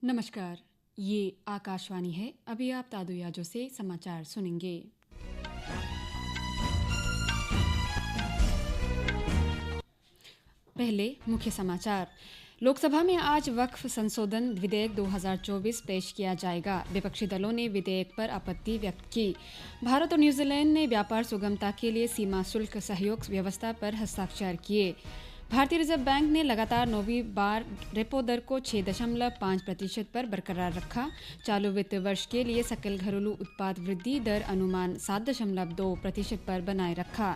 नमस्कार, ये आकाशवाणी है। अभी आप तादुयाजो से समाचार सुनेंगे। पहले मुख्य समाचार। लोकसभा में आज वक्फ संशोधन विधेयक 2024 पेश किया जाएगा। विपक्षी दलों ने विधेयक पर आपत्ति व्यक्त की। भारत और न्यूजीलैंड ने व्यापार सुगमता के लिए सीमा शुल्क सहयोग व्यवस्था पर हस्ताक्षर किए। भारतीय रिजर्व बैंक ने लगातार 9वीं बार रेपो दर को 6.5% पर बरकरार रखा। चालू वित्त वर्ष के लिए सकल घरेलू उत्पाद वृद्धि दर अनुमान 7.2% पर बनाए रखा।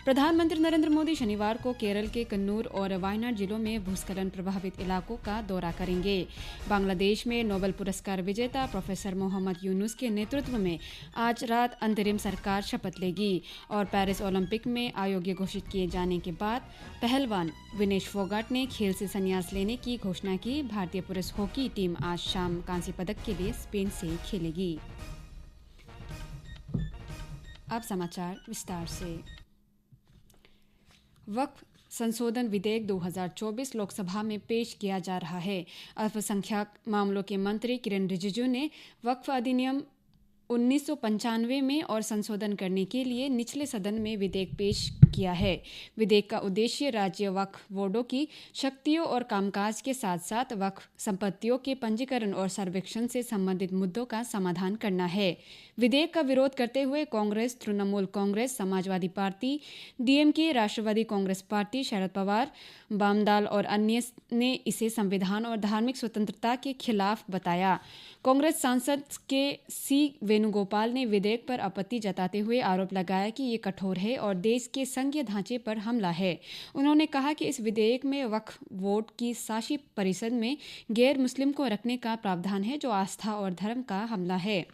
प्रधानमंत्री नरेंद्र मोदी शनिवार को केरल के कन्नूर और वायनाड जिलों में भूस्खलन प्रभावित इलाकों का दौरा करेंगे। बांग्लादेश में नोबेल पुरस्कार विजेता प्रोफेसर मोहम्मद यूनुस के नेतृत्व में आज रात अंतरिम सरकार शपथ लेगी। और पेरिस ओलंपिक में अयोग्य घोषित किए जाने के बाद पहलवान विनेश फोगाट ने खेल से संन्यास लेने की घोषणा की। भारतीय पुरुष हॉकी टीम आज शाम कांस्य पदक के लिए स्पेन से खेलेगी। अब समाचार विस्तार से। वक्फ संशोधन विधेयक 2024 लोकसभा में पेश किया जा रहा है। अल्पसंख्यक मामलों के मंत्री किरेन रिजिजू ने वक्फ अधिनियम 1995 में और संशोधन करने के लिए निचले सदन में विधेयक पेश किया है। विधेयक का उद्देश्य राज्य वक्फ बोर्डों की शक्तियों और कामकाज के साथ साथ वक्फ संपत्तियों के पंजीकरण और सर्वेक्षण से संबंधित मुद्दों का समाधान करना है। विधेयक का विरोध करते हुए कांग्रेस, तृणमूल कांग्रेस, समाजवादी पार्टी, डीएमके, राष्ट्रवादी कांग्रेस पार्टी, शरद पवार, वामदल और अन्य ने इसे संविधान और धार्मिक स्वतंत्रता के खिलाफ बताया। कांग्रेस सांसद के सी वेणुगोपाल ने विधेयक पर आपत्ति जताते हुए आरोप लगाया कि ये कठोर है और देश के संघीय ढांचे पर हमला है। उन्होंने कहा कि इस विधेयक में वक्फ बोर्ड की शासी परिषद में गैर मुस्लिम को रखने का प्रावधान है, जो आस्था और धर्म का हमला है।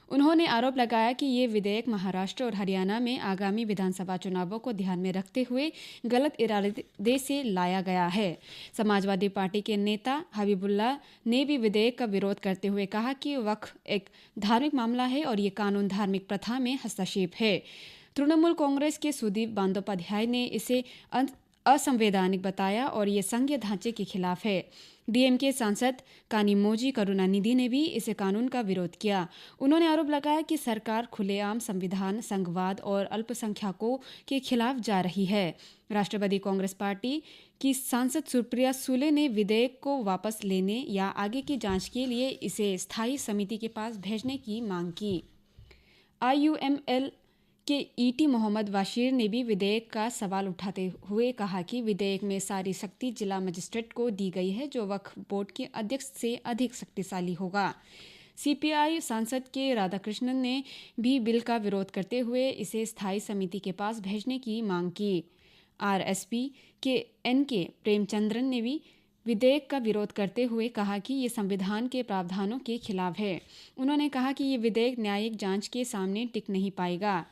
उन्होंने आरोप लगाया कि ये विधेयक महाराष्ट्र और हरियाणा में आगामी विधानसभा चुनावों को ध्यान में रखते हुए गलत इरादे से लाया गया है। समाजवादी पार्टी के नेता हबीबुल्लाह ने भी विधेयक का विरोध करते हुए कहा कि वक्फ एक धार्मिक मामला है और ये कानून धार्मिक प्रथा में हस्तक्षेप है। तृणमूल कांग्रेस के सुदीप बंदोपाध्याय ने इसे असंवैधानिक बताया और ये संघीय ढांचे के खिलाफ है। डीएमके सांसद कानिमोजी करुणानिधि ने भी इस कानून का विरोध किया। उन्होंने आरोप लगाया कि सरकार खुलेआम संविधान, संघवाद और अल्पसंख्यकों के खिलाफ जा रही है। राष्ट्रवादी कांग्रेस पार्टी की सांसद सुप्रिया सुले ने विधेयक को वापस लेने या आगे की जांच के लिए इसे स्थायी समिति के पास भेजने की मांग की। आईयूएमएल के ईटी मोहम्मद वाशीर ने भी विधेयक का सवाल उठाते हुए कहा कि विधेयक में सारी शक्ति जिला मजिस्ट्रेट को दी गई है, जो वक्फ बोर्ड के अध्यक्ष से अधिक शक्तिशाली होगा। सीपीआई सांसद के राधाकृष्णन ने भी बिल का विरोध करते हुए इसे स्थायी समिति के पास भेजने की मांग की। आरएसपी के एनके प्रेमचंद्रन ने भी विधेयक का विरोध करते हुए कहा कि ये संविधान के प्रावधानों के खिलाफ है। उन्होंने कहा कि ये विधेयक न्यायिक जांच के सामने टिक नहीं पाएगा।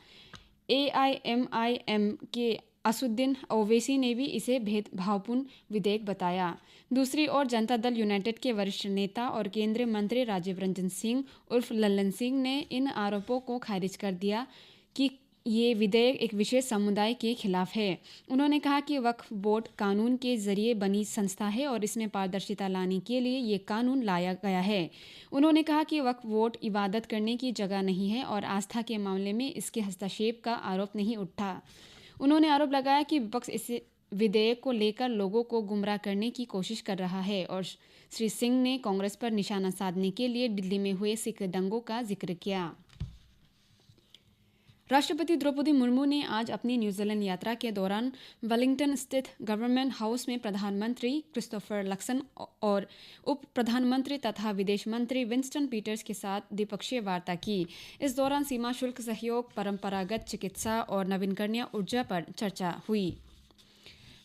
एआईएमआईएम के असुद्दीन ओवैसी ने भी इसे भेदभावपूर्ण विधेयक बताया। दूसरी ओर जनता दल यूनाइटेड के वरिष्ठ नेता और केंद्रीय मंत्री राजीव रंजन सिंह उर्फ लल्लन सिंह ने इन आरोपों को खारिज कर दिया कि ये विधेयक एक विशेष समुदाय के खिलाफ है। उन्होंने कहा कि वक्फ बोर्ड कानून के जरिए बनी संस्था है और इसमें पारदर्शिता लाने के लिए ये कानून लाया गया है। उन्होंने कहा कि वक्फ बोर्ड इबादत करने की जगह नहीं है और आस्था के मामले में इसके हस्तक्षेप का आरोप नहीं उठा। उन्होंने आरोप लगाया कि विपक्ष इस विधेयक को लेकर लोगों को गुमराह करने की कोशिश कर रहा है और श्री सिंह ने कांग्रेस पर निशाना साधने के लिए दिल्ली में हुए सिख दंगों का जिक्र किया। राष्ट्रपति द्रौपदी मुर्मू ने आज अपनी न्यूजीलैंड यात्रा के दौरान वेलिंगटन स्थित गवर्नमेंट हाउस में प्रधानमंत्री क्रिस्टोफर लक्सन और उप प्रधानमंत्री तथा विदेश मंत्री विंस्टन पीटर्स के साथ द्विपक्षीय वार्ता की। इस दौरान सीमा शुल्क सहयोग, परंपरागत चिकित्सा और नवीकरणीय ऊर्जा पर चर्चा हुई।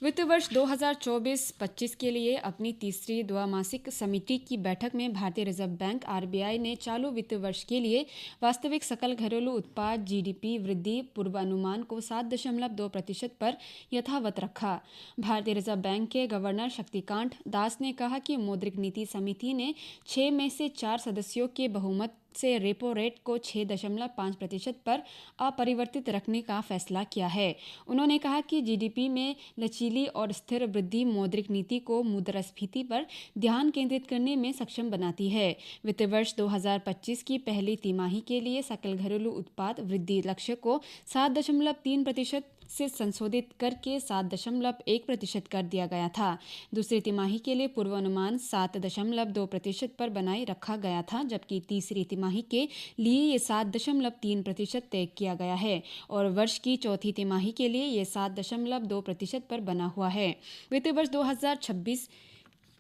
वित्त वर्ष 2024-25 के लिए अपनी तीसरी द्विमासिक समिति की बैठक में भारतीय रिजर्व बैंक आरबीआई ने चालू वित्त वर्ष के लिए वास्तविक सकल घरेलू उत्पाद जीडीपी वृद्धि पूर्वानुमान को 7.2% पर यथावत रखा। भारतीय रिजर्व बैंक के गवर्नर शक्तिकांत दास ने कहा कि मौद्रिक नीति समिति ने 6 में से 4 सदस्यों के बहुमत से रेपो रेट को 6.5% पर अपरिवर्तित रखने का फैसला किया है। उन्होंने कहा कि जीडीपी में लचीली और स्थिर वृद्धि मौद्रिक नीति को मुद्रास्फीति पर ध्यान केंद्रित करने में सक्षम बनाती है। वित्त वर्ष 2025 की पहली तिमाही के लिए सकल घरेलू उत्पाद वृद्धि लक्ष्य को 7.3% से संशोधित करके 7.1% कर दिया गया था। दूसरी तिमाही के लिए पूर्वानुमान 7.2% पर बनाए रखा गया था, जबकि तीसरी तिमाही के लिए ये 7.3% तय किया गया है और वर्ष की चौथी तिमाही के लिए ये 7.2% पर बना हुआ है। वित्त वर्ष 2026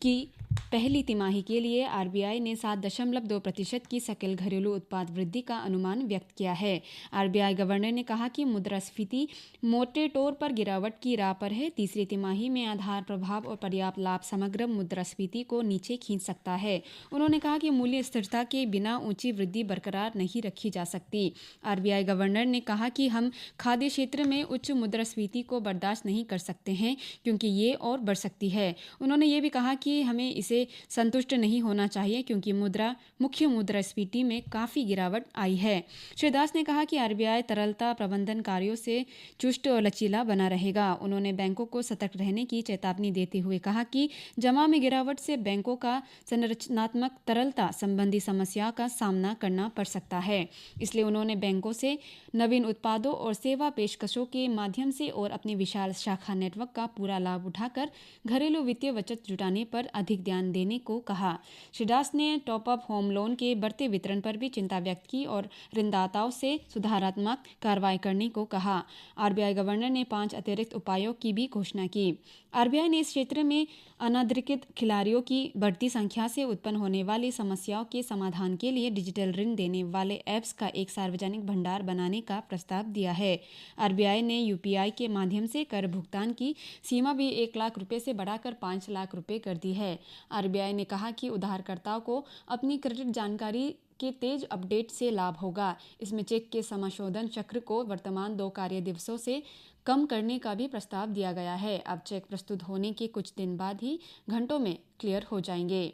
की पहली तिमाही के लिए आरबीआई ने 7.2% की सकल घरेलू उत्पाद वृद्धि का अनुमान व्यक्त किया है। आरबीआई गवर्नर ने कहा कि मुद्रास्फीति मोटे तौर पर गिरावट की राह पर है। तीसरी तिमाही में आधार प्रभाव और पर्याप्त लाभ समग्र मुद्रास्फीति को नीचे खींच सकता है। उन्होंने कहा कि मूल्य स्थिरता के बिना ऊंची वृद्धि बरकरार नहीं रखी जा सकती। आरबीआई गवर्नर ने कहा कि हम खाद्य क्षेत्र में उच्च मुद्रास्फीति को बर्दाश्त नहीं कर सकते हैं, क्योंकि ये और बढ़ सकती है। उन्होंने ये भी कहा कि हमें इसे संतुष्ट नहीं होना चाहिए, क्योंकि मुख्य मुद्रास्फीति में काफ़ी गिरावट आई है। श्री दास ने कहा कि आरबीआई तरलता प्रबंधन कार्यों से चुस्त और लचीला बना रहेगा। उन्होंने बैंकों को सतर्क रहने की चेतावनी देते हुए कहा कि जमा में गिरावट से बैंकों का संरचनात्मक तरलता संबंधी समस्या का सामना करना पड़ सकता है। इसलिए उन्होंने बैंकों से नवीन उत्पादों और सेवा पेशकशों के माध्यम से और अपनी विशाल शाखा नेटवर्क का पूरा लाभ उठाकर घरेलू वित्तीय बचत जुटाने पर अधिक ध्यान देने को कहा। श्री दास ने टॉप अप होम लोन के बढ़ते वितरण पर भी चिंता व्यक्त की और ऋणदाताओं से सुधारात्मक कार्रवाई करने को कहा। आरबीआई गवर्नर ने 5 अतिरिक्त उपायों की भी घोषणा की। आरबीआई ने इस क्षेत्र में अनाधिकृत खिलाड़ियों की बढ़ती संख्या से उत्पन्न होने वाली समस्याओं के समाधान के लिए डिजिटल ऋण देने वाले ऐप्स का एक सार्वजनिक भंडार बनाने का प्रस्ताव दिया है। आरबीआई ने यूपीआई के माध्यम से कर भुगतान की सीमा भी 1 लाख रुपए से बढ़ाकर 5 लाख रुपए कर दी है। आरबीआई ने कहा कि उधारकर्ताओं को अपनी क्रेडिट जानकारी के तेज अपडेट से लाभ होगा। इसमें चेक के समाशोधन चक्र को वर्तमान 2 कार्य दिवसों से कम करने का भी प्रस्ताव दिया गया है। अब चेक प्रस्तुत होने के कुछ दिन बाद ही घंटों में क्लियर हो जाएंगे।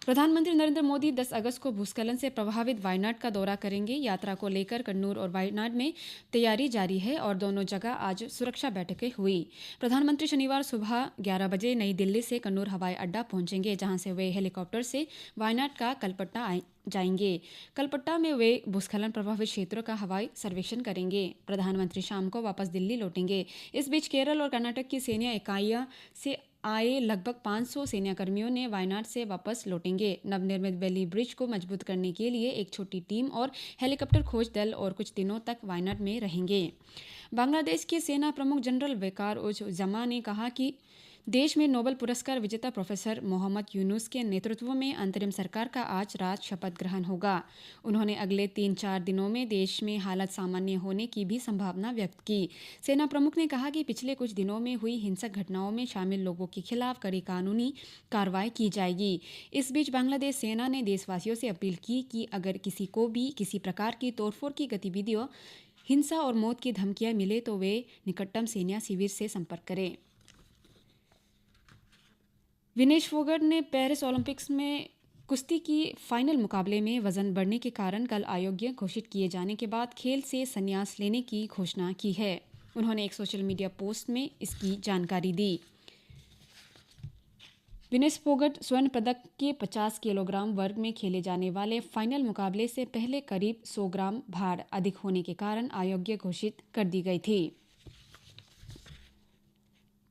प्रधानमंत्री नरेंद्र मोदी 10 अगस्त को भूस्खलन से प्रभावित वायनाड का दौरा करेंगे। यात्रा को लेकर कन्नूर और वायनाड में तैयारी जारी है और दोनों जगह आज सुरक्षा बैठकें हुई। प्रधानमंत्री शनिवार सुबह 11 बजे नई दिल्ली से कन्नूर हवाई अड्डा पहुंचेंगे, जहां से वे हेलीकॉप्टर से वायनाड का कलपट्टा जाएंगे। कलपट्टा में वे भूस्खलन प्रभावित क्षेत्रों का हवाई सर्वेक्षण करेंगे। प्रधानमंत्री शाम को वापस दिल्ली लौटेंगे। इस बीच केरल और कर्नाटक की सैन्य इकाइयों से आए लगभग 500 सैन्यकर्मियों ने वायनाड से वापस लौटेंगे। नवनिर्मित बेली ब्रिज को मजबूत करने के लिए एक छोटी टीम और हेलीकॉप्टर खोज दल और कुछ दिनों तक वायनाड में रहेंगे। बांग्लादेश के सेना प्रमुख जनरल वकार उज जमा ने कहा कि देश में नोबेल पुरस्कार विजेता प्रोफेसर मोहम्मद यूनुस के नेतृत्व में अंतरिम सरकार का आज रात शपथ ग्रहण होगा। उन्होंने अगले 3-4 दिनों में देश में हालत सामान्य होने की भी संभावना व्यक्त की। सेना प्रमुख ने कहा कि पिछले कुछ दिनों में हुई हिंसक घटनाओं में शामिल लोगों के खिलाफ कड़ी कानूनी कार्रवाई की जाएगी। इस बीच बांग्लादेश सेना ने देशवासियों से अपील की कि अगर किसी को भी किसी प्रकार की तोड़फोड़ की गतिविधियों, हिंसा और मौत की धमकियां मिले तो वे निकटतम सैन्य शिविर से संपर्क करें। विनेश फोगट ने पेरिस ओलंपिक्स में कुश्ती की फाइनल मुकाबले में वजन बढ़ने के कारण कल अयोग्य घोषित किए जाने के बाद खेल से संन्यास लेने की घोषणा की है। उन्होंने एक सोशल मीडिया पोस्ट में इसकी जानकारी दी। विनेश फोगट स्वर्ण पदक के 50 किलोग्राम वर्ग में खेले जाने वाले फाइनल मुकाबले से पहले करीब 100 ग्राम भार अधिक होने के कारण अयोग्य घोषित कर दी गई थी।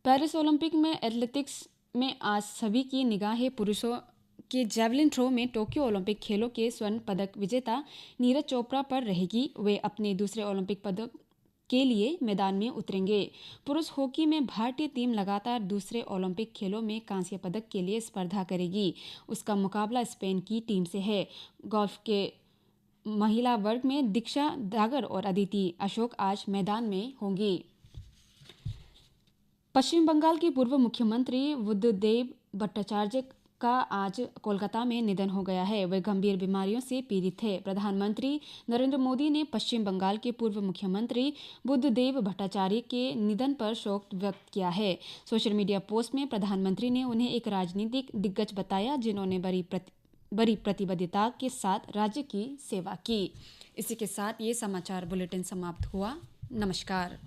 पेरिस ओलंपिक में एथलेटिक्स में आज सभी की निगाहें पुरुषों के जेवलिन थ्रो में टोक्यो ओलंपिक खेलों के स्वर्ण पदक विजेता नीरज चोपड़ा पर रहेगी। वे अपने दूसरे ओलंपिक पदक के लिए मैदान में उतरेंगे। पुरुष हॉकी में भारतीय टीम लगातार दूसरे ओलंपिक खेलों में कांस्य पदक के लिए स्पर्धा करेगी। उसका मुकाबला स्पेन की टीम से है। गोल्फ के महिला वर्ग में दीक्षा दागर और अदिति अशोक आज मैदान में होंगी। पश्चिम बंगाल के पूर्व मुख्यमंत्री बुद्धदेव भट्टाचार्य का आज कोलकाता में निधन हो गया है। वे गंभीर बीमारियों से पीड़ित थे। प्रधानमंत्री नरेंद्र मोदी ने पश्चिम बंगाल के पूर्व मुख्यमंत्री बुद्धदेव भट्टाचार्य के निधन पर शोक व्यक्त किया है। सोशल मीडिया पोस्ट में प्रधानमंत्री ने उन्हें एक राजनीतिक दिग्गज बताया, जिन्होंने बड़ी बड़ी प्रतिबद्धता के साथ राज्य की सेवा की। इसी के साथ ये समाचार बुलेटिन समाप्त हुआ। नमस्कार।